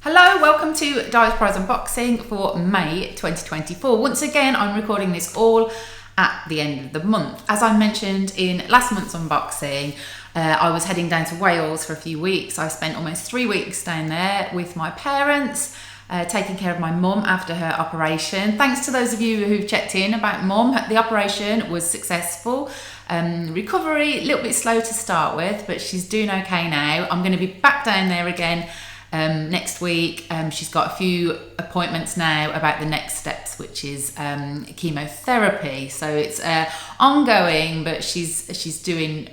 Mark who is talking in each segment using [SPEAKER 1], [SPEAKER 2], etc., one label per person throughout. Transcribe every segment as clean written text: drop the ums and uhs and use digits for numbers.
[SPEAKER 1] Hello, welcome to Dive Prize Unboxing for May 2024. Once again, I'm recording this all at the end of the month. As I mentioned in last month's unboxing, I was heading down to Wales for a few weeks. I spent almost 3 weeks down there with my parents, taking care of my mum after her operation. Thanks to those of you who've checked in about mum. The operation was successful. Recovery, a little bit slow to start with, but she's doing okay now. I'm going to be back down there again next week. She's got a few appointments now about the next steps, which is chemotherapy. So it's ongoing, but she's doing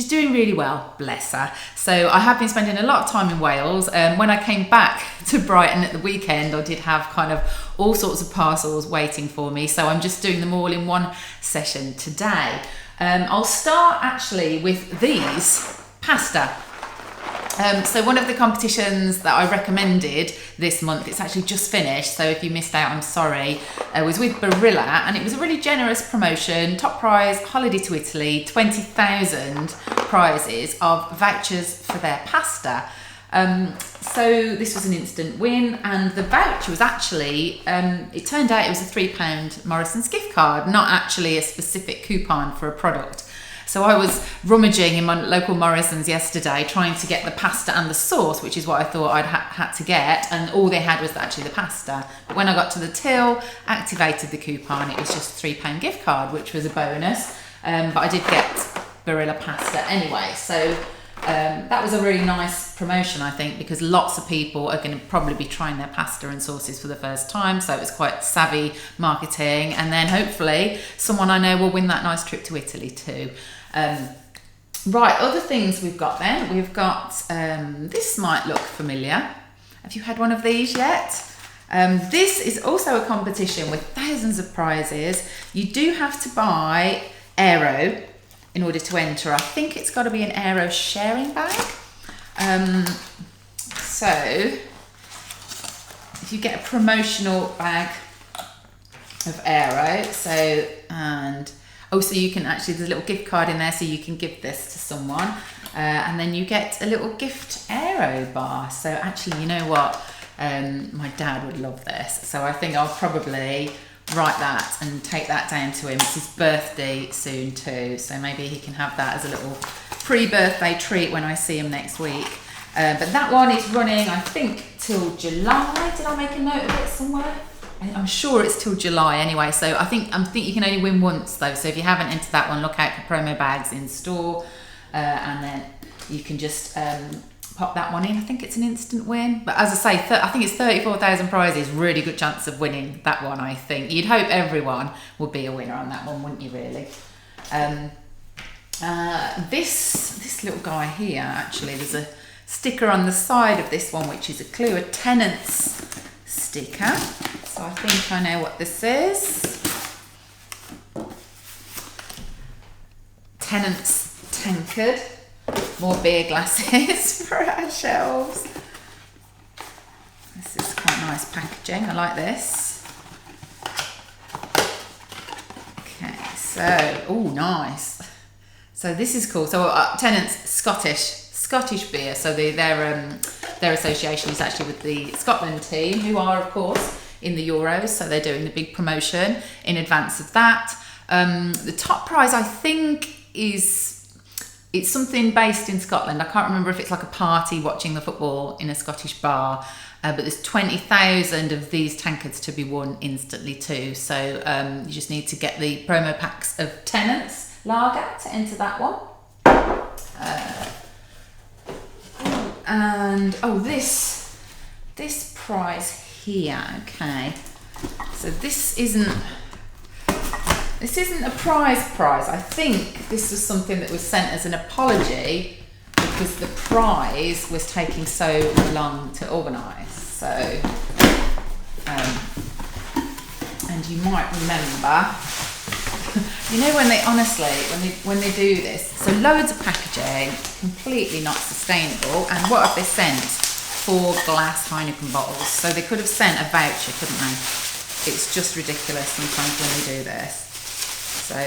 [SPEAKER 1] really well, bless her. So I have been spending a lot of time in Wales. When I came back to Brighton at the weekend, I did have kind of all sorts of parcels waiting for me. So I'm just doing them all in one session today. I'll start actually with these pasta. So one of the competitions that I recommended this month, it's actually just finished, so if you missed out, I'm sorry, was with Barilla, and it was a really generous promotion. Top prize, holiday to Italy, 20,000 prizes of vouchers for their pasta. So this was an instant win, and the voucher was actually, it turned out it was a £3 Morrison's gift card, not actually a specific coupon for a product. So I was rummaging in my local Morrison's yesterday trying to get the pasta and the sauce, which is what I thought I'd had to get, and all they had was actually the pasta. But when I got to the till, activated the coupon, it was just a £3 gift card, which was a bonus. But I did get Barilla pasta anyway. So that was a really nice promotion, I think, because lots of people are going to probably be trying their pasta and sauces for the first time. So it was quite savvy marketing. And then hopefully someone I know will win that nice trip to Italy too. Right, other things we've got then. We've got, this might look familiar. Have you had one of these yet? This is also a competition with thousands of prizes. You do have to buy Aero in order to enter. I think it's got to be an Aero sharing bag. So if you get a promotional bag of Aero, so you can actually, there's a little gift card in there, so you can give this to someone, and then you get a little gift Aero bar. So actually, you know what, my dad would love this, so I think I'll probably write that and take that down to him. It's his birthday soon too, so maybe he can have that as a little pre-birthday treat when I see him next week. But that one is running, I think, till July. Did I make a note of it somewhere? I'm sure it's till July anyway, so I think you can only win once though, so if you haven't entered that one, look out for promo bags in store, and then you can just pop that one in. I think it's an instant win, but as I say, I think it's 34,000 prizes, really good chance of winning that one. I think you'd hope everyone would be a winner on that one, wouldn't you really? This little guy here, actually, there's a sticker on the side of this one, which is a clue, a tenant's sticker. So I think I know what this is. Tenant's tankard. More beer glasses for our shelves. This is quite nice packaging. I like this. Okay, so, oh, nice. So this is cool. So Tenant's Scottish beer. So their association is actually with the Scotland team, who are, of course, in the Euros, so they're doing the big promotion in advance of that. The top prize, I think, it's something based in Scotland. I can't remember if it's like a party watching the football in a Scottish bar, but there's 20,000 of these tankards to be won instantly too. So you just need to get the promo packs of Tennent's Lager to enter that one. This prize here, okay. So this isn't a prize. I think this was something that was sent as an apology because the prize was taking so long to organise. So, and you might remember, you know, when they do this, so loads of packaging, completely not sustainable. And what have they sent? 4 glass Heineken bottles. So they could have sent a voucher, couldn't they? It's just ridiculous sometimes when they do this. So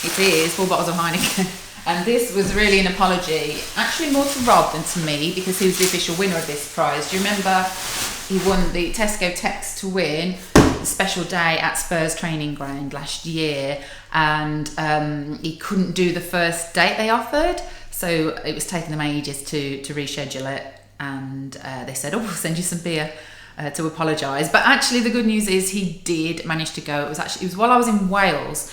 [SPEAKER 1] it is 4 bottles of Heineken And this was really an apology, actually more to Rob than to me, because he was the official winner of this prize. Do you remember he won the Tesco Text to Win, the special day at Spurs training ground last year, and he couldn't do the first date they offered, so it was taking them ages to reschedule it, and they said, oh, we'll send you some beer to apologise. But actually the good news is he did manage to go. It was while I was in Wales.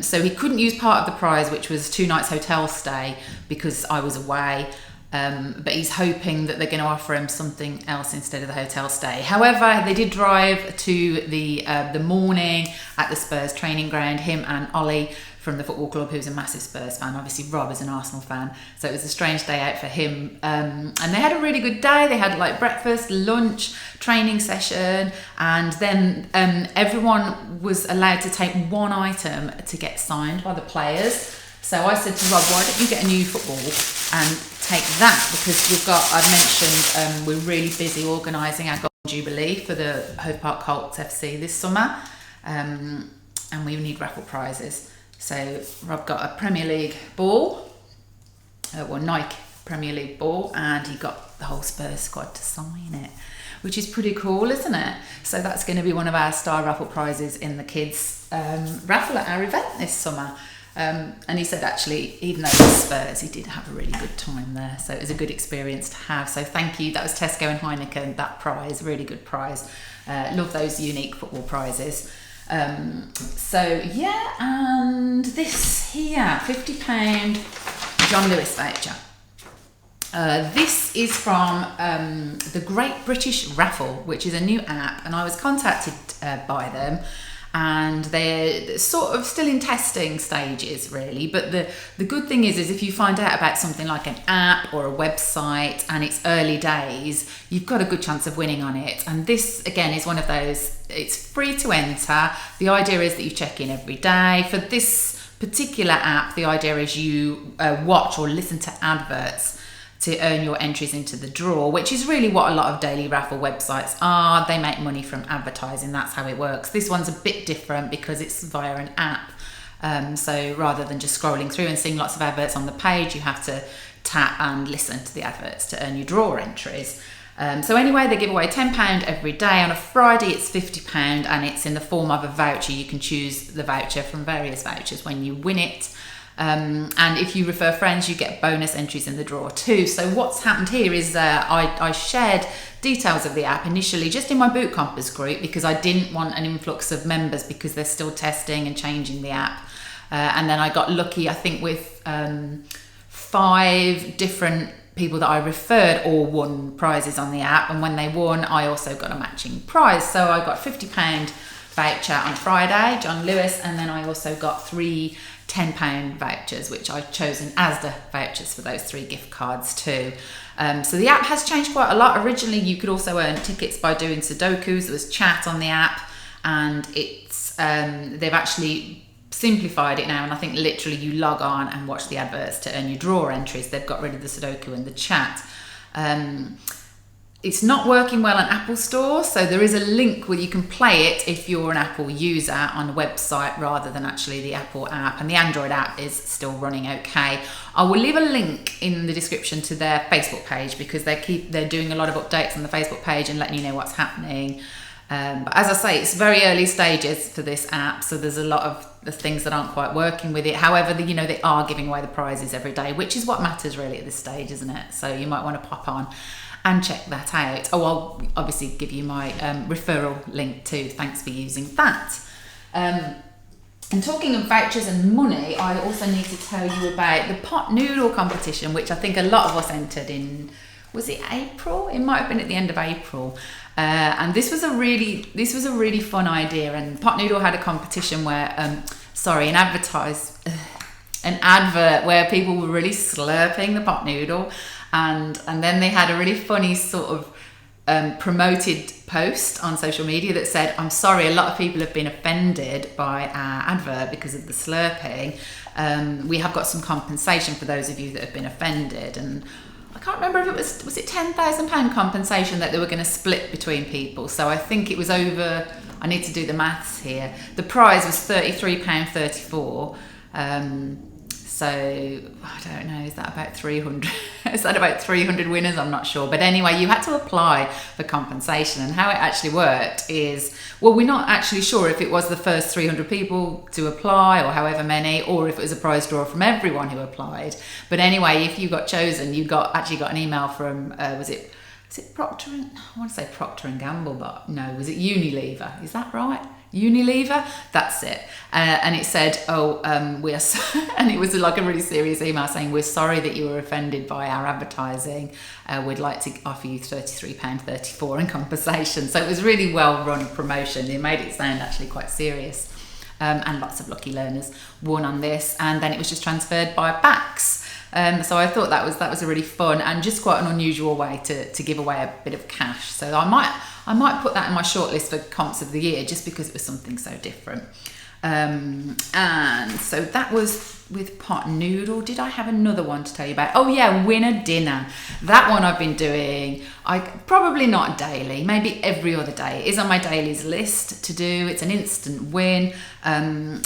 [SPEAKER 1] So he couldn't use part of the prize, which was 2 nights hotel stay, because I was away. But he's hoping that they're going to offer him something else instead of the hotel stay. However, they did drive to the morning at the Spurs training ground, him and Ollie from the football club, who's a massive Spurs fan. Obviously, Rob is an Arsenal fan, so it was a strange day out for him. And they had a really good day. They had like breakfast, lunch, training session, and then everyone was allowed to take one item to get signed by the players. So I said to Rob, why don't you get a new football and take that? Because I've mentioned we're really busy organising our Golden Jubilee for the Hove Park Colts FC this summer, and we need raffle prizes. So Rob got a Premier League ball, Nike Premier League ball, and he got the whole Spurs squad to sign it, which is pretty cool, isn't it? So that's going to be one of our star raffle prizes in the kids' raffle at our event this summer. And he said actually, even though it was Spurs, he did have a really good time there. So it was a good experience to have. So thank you. That was Tesco and Heineken, that prize, really good prize. Love those unique football prizes. So yeah, and this here, £50 John Lewis voucher. This is from the Great British Raffle, which is a new app, and I was contacted by them, and they're sort of still in testing stages really, but the good thing is if you find out about something like an app or a website and it's early days, you've got a good chance of winning on it. And this again is one of those, it's free to enter. The idea is that you check in every day. For this particular app, the idea is you watch or listen to adverts to earn your entries into the draw, which is really what a lot of daily raffle websites are. They make money from advertising, that's how it works. This one's a bit different because it's via an app. So rather than just scrolling through and seeing lots of adverts on the page, you have to tap and listen to the adverts to earn your draw entries. So anyway, they give away £10 every day. On a Friday, it's £50, and it's in the form of a voucher. You can choose the voucher from various vouchers when you win it. And if you refer friends, you get bonus entries in the draw too. So what's happened here is I shared details of the app initially just in my Boot Compass group, because I didn't want an influx of members because they're still testing and changing the app. And then I got lucky, I think, with 5 different people that I referred all won prizes on the app. And when they won, I also got a matching prize. So I got £50 voucher on Friday, John Lewis, and then I also got 3 £10 vouchers, which I've chosen Asda vouchers for those 3 gift cards too. So the app has changed quite a lot. Originally, you could also earn tickets by doing Sudokus. There was chat on the app, and it's they've actually simplified it now, and I think literally you log on and watch the adverts to earn your draw entries. They've got rid of the Sudoku and the chat. It's not working well on Apple Store, so there is a link where you can play it if you're an Apple user on the website rather than actually the Apple app, and the Android app is still running okay. I will leave a link in the description to their Facebook page, because they're doing a lot of updates on the Facebook page and letting you know what's happening. But as I say, it's very early stages for this app, so there's a lot of the things that aren't quite working with it. However, they are giving away the prizes every day, which is what matters really at this stage, isn't it? So you might want to pop on and check that out. Oh, I'll obviously give you my referral link too. Thanks for using that. And talking of vouchers and money, I also need to tell you about the pot noodle competition, which I think a lot of us entered in. Was it April? It might have been at the end of April. And this was a really fun idea. And Pot Noodle had a competition where, an advert where people were really slurping the pot noodle, and then they had a really funny sort of promoted post on social media that said, "I'm sorry, a lot of people have been offended by our advert because of the slurping. We have got some compensation for those of you that have been offended." And I can't remember if it was it £10,000 compensation that they were going to split between people. So I think it was over, I need to do the maths here. The prize was £33.34. So I don't know, is that about 300? Is that about 300 winners? I'm not sure. But anyway, you had to apply for compensation, and how it actually worked is, well, we're not actually sure if it was the first 300 people to apply or however many, or if it was a prize draw from everyone who applied. But anyway, if you got chosen, you actually got an email from, was it Procter and, I want to say Procter and Gamble, but no, was it Unilever? Is that right? Unilever, that's it. And it said, we're and it was like a really serious email saying, we're sorry that you were offended by our advertising. We'd like to offer you £33.34 in compensation. So it was really well run promotion. It made it sound actually quite serious. And lots of lucky learners won on this, and then it was just transferred by backs. So I thought that was a really fun and just quite an unusual way to give away a bit of cash. So I might put that in my shortlist for comps of the year, just because it was something so different. And so that was with pot noodle. Did I have another one to tell you about? Oh yeah, winner dinner. That one I've been doing. Probably not daily, maybe every other day. It is on my dailies list to do. It's an instant win.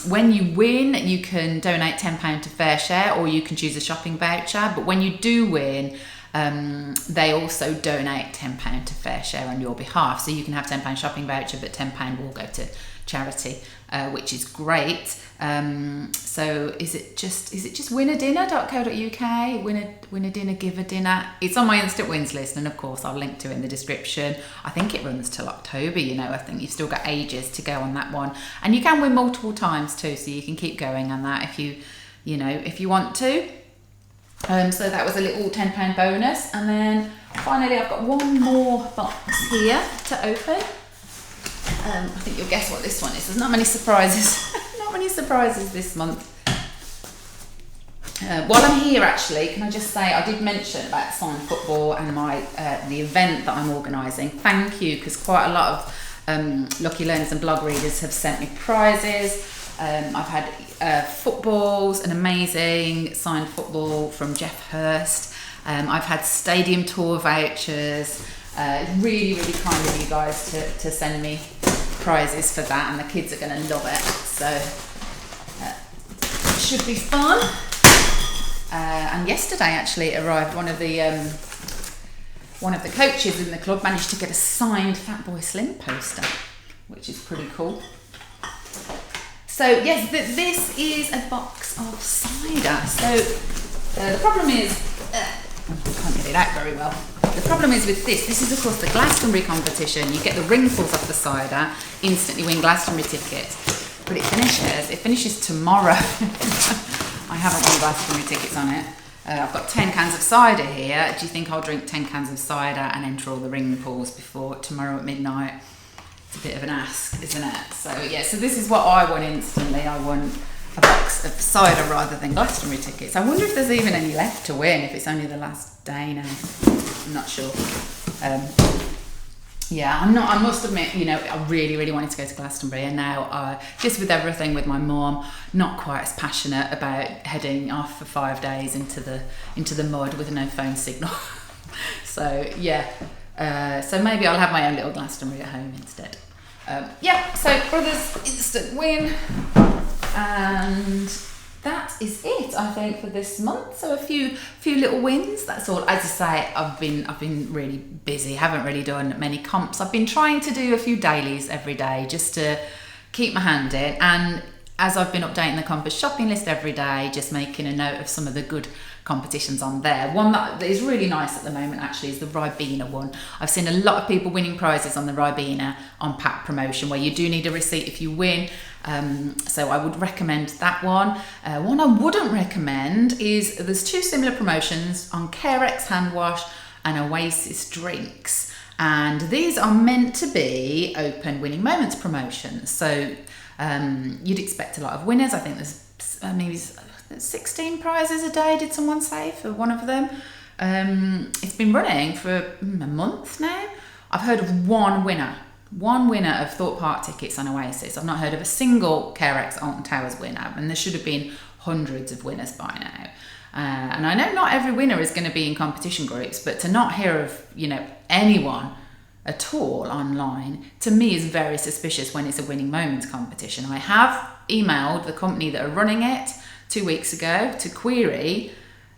[SPEAKER 1] When you win, you can donate £10 to Fair Share, or you can choose a shopping voucher. But when you do win, they also donate £10 to Fair Share on your behalf. So you can have £10 shopping voucher, but £10 will go to charity, which is great. So is it just winnerdinner.co.uk? Winner dinner, give a dinner. It's on my instant wins list, and of course I'll link to it in the description. I think it runs till October, I think you've still got ages to go on that one, and you can win multiple times too, so you can keep going on that if you want to. So that was a little £10 bonus, and then finally I've got one more box here to open. I think you'll guess what this one is. There's not many surprises. Not many surprises this month. While I'm here, actually, can I just say I did mention about signed football and the event that I'm organising. Thank you, because quite a lot of lucky learners and blog readers have sent me prizes. I've had footballs, an amazing signed football from Jeff Hurst. I've had stadium tour vouchers. Really, really kind of you guys to send me prizes for that, and the kids are going to love it. So it should be fun. And yesterday, actually, it arrived. One of the coaches in the club managed to get a signed Fatboy Slim poster, which is pretty cool. So yes, this is a box of cider. So the problem is, I can't get it out very well. The problem is with this is of course the Glastonbury competition. You get the ringfuls off the cider, instantly win Glastonbury tickets. But it finishes tomorrow. I haven't won Glastonbury tickets on it. I've got 10 cans of cider here. Do you think I'll drink 10 cans of cider and enter all the ringfuls before tomorrow at midnight? It's a bit of an ask, isn't it? So yeah, so this is what I won instantly. I won a box of cider rather than Glastonbury tickets. I wonder if there's even any left to win, if it's only the last day now. I'm not sure. I must admit, I really, really wanted to go to Glastonbury, and now just with everything with my mum, not quite as passionate about heading off for 5 days into the mud with no phone signal. So yeah, so maybe I'll have my own little Glastonbury at home instead. So brothers, instant win, and that is it, I think, for this month. So a few little wins. That's all. As I say, I've been really busy. Haven't really done many comps. I've been trying to do a few dailies every day just to keep my hand in. And as I've been updating the Compass shopping list every day, just making a note of some of the good competitions on there. One that is really nice at the moment actually is the Ribena one. I've seen a lot of people winning prizes on the Ribena on pack promotion, where you do need a receipt if you win. So I would recommend that one. One I wouldn't recommend is, there's two similar promotions on Carex hand wash and Oasis drinks, and these are meant to be open winning moments promotions. So you'd expect a lot of winners. I think there's maybe 16 prizes a day, did someone say, for one of them. It's been running for a month now. I've heard of one winner of Thorpe Park tickets on Oasis. I've not heard of a single Carex Alton Towers winner, and there should have been hundreds of winners by now. And I know not every winner is going to be in competition groups, but to not hear of anyone at all online, to me is very suspicious when it's a winning moments competition. I have emailed the company that are running it 2 weeks ago to query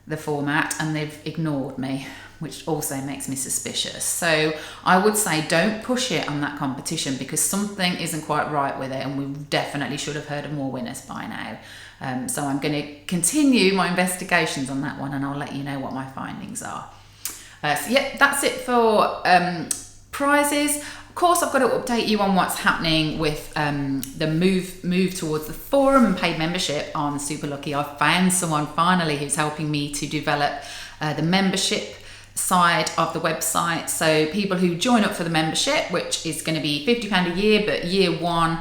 [SPEAKER 1] the format, and they've ignored me, which also makes me suspicious. So I would say don't push it on that competition, because something isn't quite right with it, and we definitely should have heard of more winners by now. So I'm going to continue my investigations on that one, and I'll let you know what my findings are. So yeah, that's it for prizes. Of course, I've got to update you on what's happening with the move towards the forum and paid membership on Super Lucky. I've found someone finally who's helping me to develop the membership side of the website. So people who join up for the membership, which is going to be £50 a year, but year one,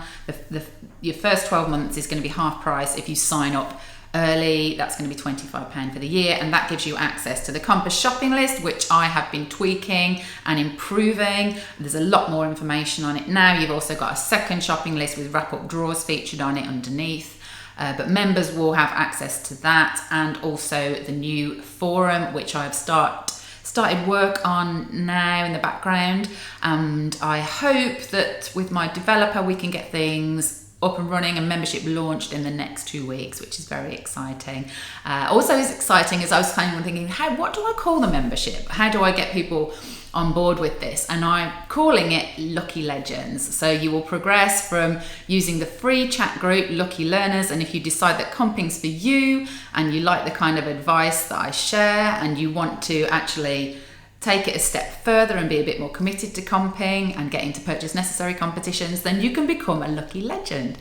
[SPEAKER 1] your first 12 months is going to be half price if you sign up early. That's going to be £25 for the year, and that gives you access to the Compass shopping list, which I have been tweaking and improving. There's a lot more information on it now. You've also got a second shopping list with wrap-up drawers featured on it underneath. But members will have access to that, and also the new forum, which I've started work on now in the background, and I hope that with my developer we can get things up and running and membership launched in the next 2 weeks, which is very exciting. Also as exciting as I was kind of thinking, what do I call the membership? How do I get people on board with this? And I'm calling it Lucky Legends. So you will progress from using the free chat group Lucky Learners, and if you decide that comping's for you and you like the kind of advice that I share and you want to actually take it a step further and be a bit more committed to comping and getting to purchase necessary competitions, then you can become a Lucky Legend.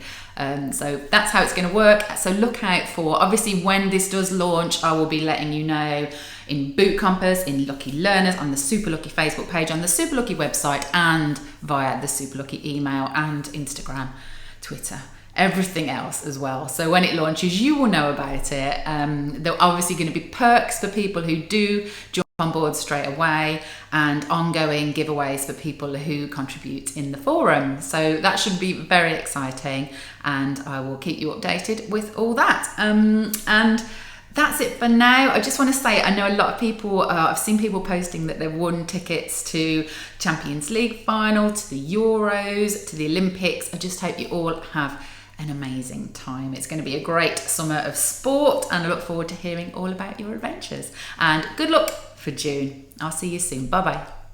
[SPEAKER 1] So that's how it's going to work. So look out for, obviously when this does launch, I will be letting you know in Boot Compass, in Lucky Learners, on the Super Lucky Facebook page, on the Super Lucky website, and via the Super Lucky email and Instagram, Twitter, everything else as well. So when it launches, you will know about it. There are obviously going to be perks for people who do join on board straight away, and ongoing giveaways for people who contribute in the forum. So that should be very exciting, and I will keep you updated with all that. And that's it for now. I just want to say, I know a lot of people, I've seen people posting that they've won tickets to Champions League final, to the Euros, to the Olympics. I just hope you all have an amazing time. It's going to be a great summer of sport, and I look forward to hearing all about your adventures. And good luck for June. I'll see you soon. Bye bye.